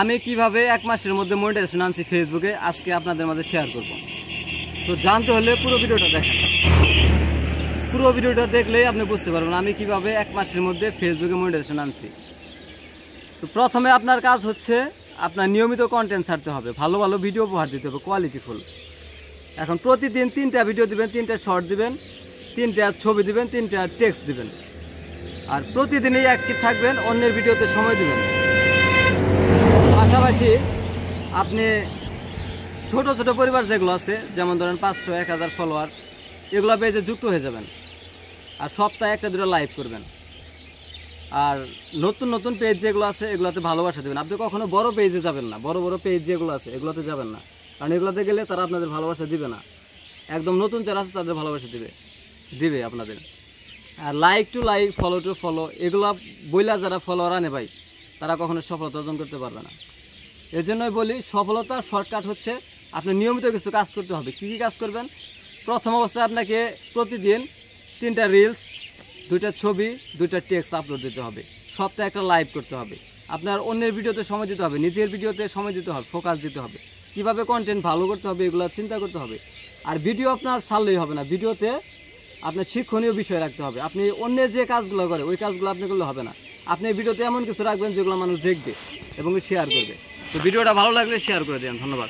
আমি কিভাবে এক মাসের মধ্যে মনিটাইজেশন আনছি ফেসবুকে আজকে আপনাদের মাঝে শেয়ার করব। তো জানতে হলে পুরো ভিডিওটা দেখেন। পুরো ভিডিওটা দেখলেই আপনি বুঝতে পারবেন আমি কিভাবে এক মাসের মধ্যে ফেসবুকে মনিটাইজেশন আনছি। তো প্রথমে আপনার কাজ হচ্ছে আপনার নিয়মিত কন্টেন্ট ছাড়তে হবে, ভালো ভালো ভিডিও উপহার দিতে হবে, কোয়ালিটিফুল। এখন প্রতিদিন 3টা ভিডিও দিবেন, 3টা শর্ট দিবেন, 3টা ছবি দিবেন, 3টা টেক্সট দিবেন। আর প্রতিদিনই অ্যাক্টিভ থাকবেন, অন্যের ভিডিওতে সময় দিবেন। পাশাপাশি আপনি ছোট ছোট পরিবার যেগুলো আছে, যেমন ধরেন 500-1000 ফলোয়ার, এগুলো পেজে যুক্ত হয়ে যাবেন। আর সপ্তাহে 1-2টা লাইভ করবেন। আর নতুন নতুন পেজ যেগুলো আছে এগুলোতে ভালোবাসা দেবেন। আপনি কখনো বড় পেজে যাবেন না, বড় বড় পেজ যেগুলো আছে এগুলোতে যাবেন না, কারণ এগুলোতে গেলে তারা আপনাদের ভালোবাসা দিবে না। একদম নতুন যারা আছে তাদের ভালোবাসা দিবে আপনাদের। আর like to like, follow to follow, এগুলো বইলা যারা ফলোয়ার আনে ভাই, তারা কখনো সফলতা অর্জন করতে পারবে না। এর জন্যই বলি সফলতা শর্টকাট হচ্ছে আপনি নিয়মিত কিছু কাজ করতে হবে। কী কী কাজ করবেন? প্রথম অবস্থায় আপনাকে প্রতিদিন 3টা রিলস, 2টা ছবি, 2টা টেক্সট আপলোড দিতে হবে। সপ্তাহে একটা লাইভ করতে হবে। আপনার অন্যের ভিডিওতে সময় দিতে হবে, নিজের ভিডিওতে সময় দিতে হবে, ফোকাস দিতে হবে। কীভাবে কন্টেন্ট ভালো করতে হবে এগুলো চিন্তা করতে হবে। আর ভিডিও আপনার ছাড়লেই হবে না, ভিডিওতে আপনার শিক্ষণীয় বিষয় রাখতে হবে। আপনি অন্যের যে কাজগুলো করে ওই কাজগুলো আপনি করলে হবে না। আপনি ভিডিওতে এমন কিছু রাখবেন যেগুলো মানুষ দেখবে এবং শেয়ার করবে। তো ভিডিওটা ভালো লাগলে শেয়ার করে দেন। ধন্যবাদ।